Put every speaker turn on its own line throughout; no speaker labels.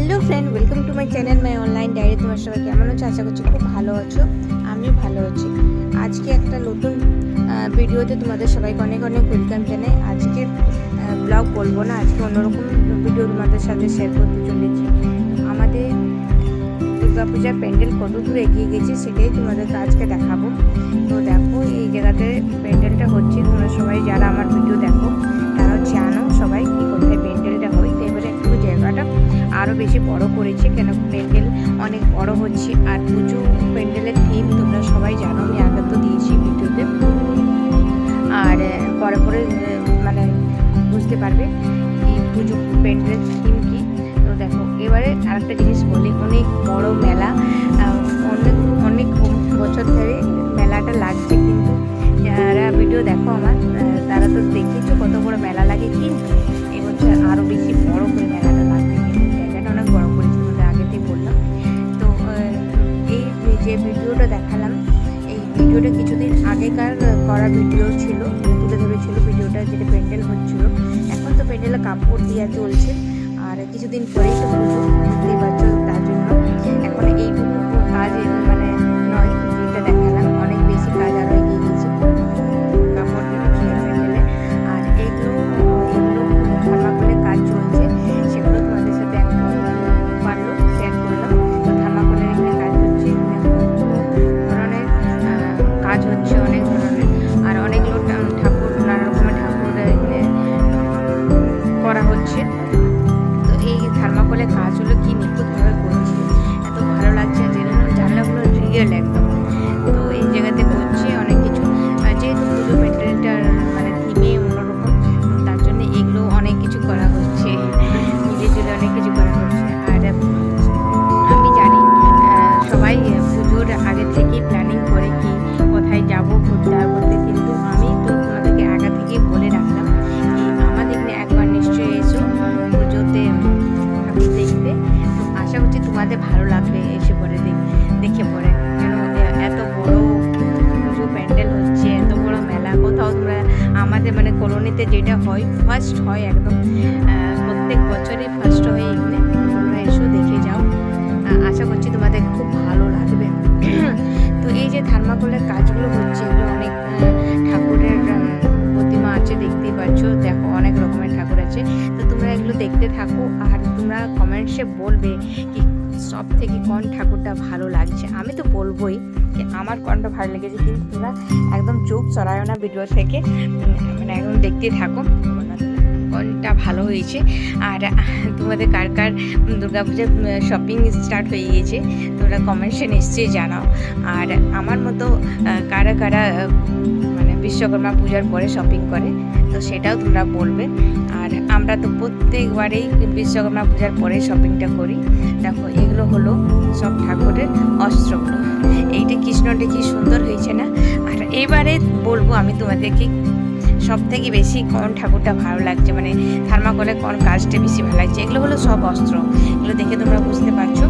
Hello friend, welcome to my channel my online diary. তোমার সবাই কেমন আছো? আশা করছি খুব ভালো আছো। আমিও ভালো আছি। আজকে একটা নতুন ভিডিওতে তোমাদের সবাইকে অনেক অনেক ওয়েলকাম জানাই। আজকে ব্লগ বলবো না, আজকে অন্যরকম ভিডিও তোমাদের সাথে শেয়ার করতে চলেছি। আমাদের দুর্গাপূজার প্যান্ডেল কত দূর এগিয়ে গেছে সেটাই তোমাদেরকে আজকে দেখাবো। তো দেখো, এই জায়গাতে প্যান্ডেলটা হচ্ছে। তোমরা সবাই যারা আমার ভিডিও দেখো তারাও জানো সবাই কি কোথায় প্যান্ডেলটা হয়। তো এবারে একটু জায়গাটা আরও বেশি বড় করেছে, কেন প্যান্ডেল অনেক বড় হচ্ছে। আর পুজো প্যান্ডেলের থিম তোমরা সবাই জানো, আমি আগে তো দিয়েছি ভিডিওতে, আর পরে পরে মানে বুঝতে পারবে কি পুজো প্যান্ডেলের থিম কি। তো দেখো, এবারে আরেকটা জিনিস বলি, অনেক বড় মেলা, অনেক অনেক বছর ধরে মেলাটা লাগছে। কিন্তু যারা ভিডিও দেখো আমার, তারা তো দেখেছো কত বড় মেলা লাগে, কিন্তু এবছর আরও বেশি বড় করে মেলাটা লাগছে। কিন্তু জায়গাটা অনেক বড় করেছে, তোমাদের আগেতেই বললাম। তো এই যে ভিডিওটা দেখালাম, এই ভিডিওটা কিছুদিন আগেকার করা ভিডিও ছিল, তুলে ধরেছিল ভিডিওটা, যেটা প্যান্ডেল হচ্ছিল। এখন তো প্যান্ডেলে কাপড় দেওয়া চলছে, আর কিছুদিন পরেই তো পুজো, বুঝতেই পারছো। তার জন্য এখন এইটুকু কাজ মানে নয়, যেটা দেখালাম অনেক বেশি কাজ আরও এগিয়ে গেছে কাপড় প্যান্ডেলে। আর এগুলো থার্মাকলের কাজ চলছে, সেগুলো তোমাদের সাথে একটু পারলো শেয়ার করলাম। তো থার্মাকলের এখানে কাজ হচ্ছে, ধরনের কাজ হচ্ছে, অনেক ধরনের। আর অনেকগুলো ঠাকুর, নানা রকমের ঠাকুর এখানে করা হচ্ছে। তো এই থার্মাকলের কাজগুলো কি নিখুঁতভাবে করছে, এত ভালো লাগছে, জানলাগুলো রিয়েল একদম। তো এই জায়গাতে করছে অনেক কিছু, যেহেতু পুজো প্যান্ডেলটার মানে থিমে অন্যরকম, তার জন্য এগুলো অনেক কিছু করা হচ্ছে, মিলে জুলে অনেক কিছু করা হচ্ছে। আর আমি জানি সবাই পুজোর আগে থেকেই প্ল্যানিং করে কি কোথায় যাবো ঘুরতে, কিন্তু আমি তো তোমাদেরকে আগে থেকেই বলে রাখলাম কি আমাদের এখানে একবার নিশ্চয়ই এসো পুজোতে ঠাকুর দেখতে। তো আশা করছি তোমাদের ভালো লাগবে এসে পরে দেখে পরে, কেন এত বড় পুজো প্যান্ডেল হচ্ছে, এত বড় মেলা কোথাও তোমরা আমাদের মানে কলোনিতে যেটা হয়, ফার্স্ট হয় একদম, প্রত্যেক বছরই ফার্স্ট হয় এখানে। তোমরা এসো দেখে যাও, আশা করছি তোমাদের খুব ভালো লাগবে। তো এই যে থার্মাকলের কাজগুলো হচ্ছে, এগুলো অনেক ঠাকুরের প্রতিমা আছে, দেখতেই পাচ্ছ। দেখো, অনেক রকমের ঠাকুর আছে। তো তোমরা এগুলো দেখতে থাকো, আর তোমরা কমেন্টসে বলবে কি সব থেকে কোন ঠাকুরটা ভালো লাগছে। আমি তো বলবোই যে আমার কোনটা ভালো লেগেছে, কিন্তু তোমরা একদম চোখ চড়ায়ও না ভিডিও থেকে, মানে একদম দেখতেই থাকো কোনটা ভালো হয়েছে। আর তোমাদের কার কার দুর্গাপূজার শপিং স্টার্ট হয়ে গিয়েছে তোমরা কমেন্টসে নিশ্চয়ই জানাও। আর আমার মতো কারা কারা মানে বিশ্বকর্মা পূজার পরে শপিং করে, তো সেটাও তোমরা বলবে। আর আমরা তো প্রত্যেকবারেই বিশ্বকর্মা পূজার পরে শপিংটা করি। দেখো, এগুলো হলো সব ঠাকুরের অস্ত্রগুলো। এইটা কৃষ্ণটা কি সুন্দর হয়েছে না? আর এবারে বলবো আমি তোমাদেরকে সব থেকে বেশি কোন ঠাকুরটা ভালো লাগছে, মানে থার্মাকলের কোন কাজটা বেশি ভালো লাগছে। এগুলো হলো সব অস্ত্র, এগুলো দেখে তোমরা বুঝতে পারছো।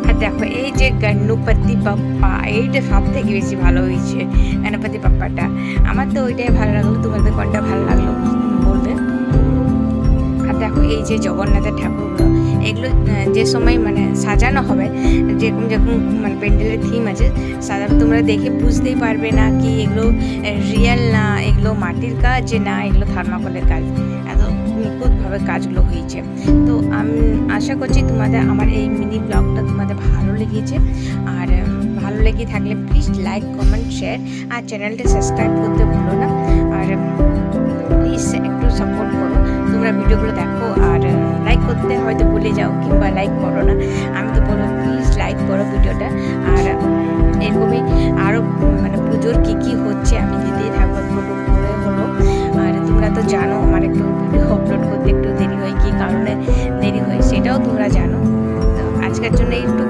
আর দেখো, এই যে গণপতি বাপ্পা, এইটা সব থেকে বেশি ভালো হয়েছে, গণপতি বাপ্পাটা। আমার তো ওইটাই ভালো লাগলো, তোমাদের কোনটা ভালো লাগলো বলবে। আর দেখো, এই যে জগন্নাথের ঠাকুরগুলো, এগুলো যে সময় মানে সাজানো হবে, যেরকম যেরকম মানে প্যান্ডেলের থিম আছে, সাজানো তোমরা দেখে বুঝতেই পারবে না কি এগুলো রিয়েল না, এগুলো মাটির কাজ না, এগুলো থার্মাকলের কাজ। এত নিখুঁতভাবে কাজগুলো হয়েছে। তো আমি আশা করছি তোমাদের আমার এই মিনি ব্লগটা তোমাদের ভালো লেগেছে। আর ভালো লেগে থাকলে প্লিজ লাইক, কমেন্ট, শেয়ার, আর চ্যানেলটা সাবস্ক্রাইব করতে ভুলো না। আর প্লিজ একটু সাপোর্ট করো, তোমরা ভিডিওগুলো দেখো। আর লাইক করতে হয়তো ভুলে যাও, কিংবা লাইক করো না, আমি তো বলবো প্লিজ লাইক করো ভিডিওটা। আর এরকমই আরও মানে পুজোর কী হচ্ছে আমি দিতেই থাকবো ছোটো করে হলো। আর তোমরা তো জানো আমার একটু ভিডিও আপলোড করতে একটু দেরি হয়, কী কারণে দেরি হয় সেটাও তোমরা জানো। তো আজকের জন্য একটু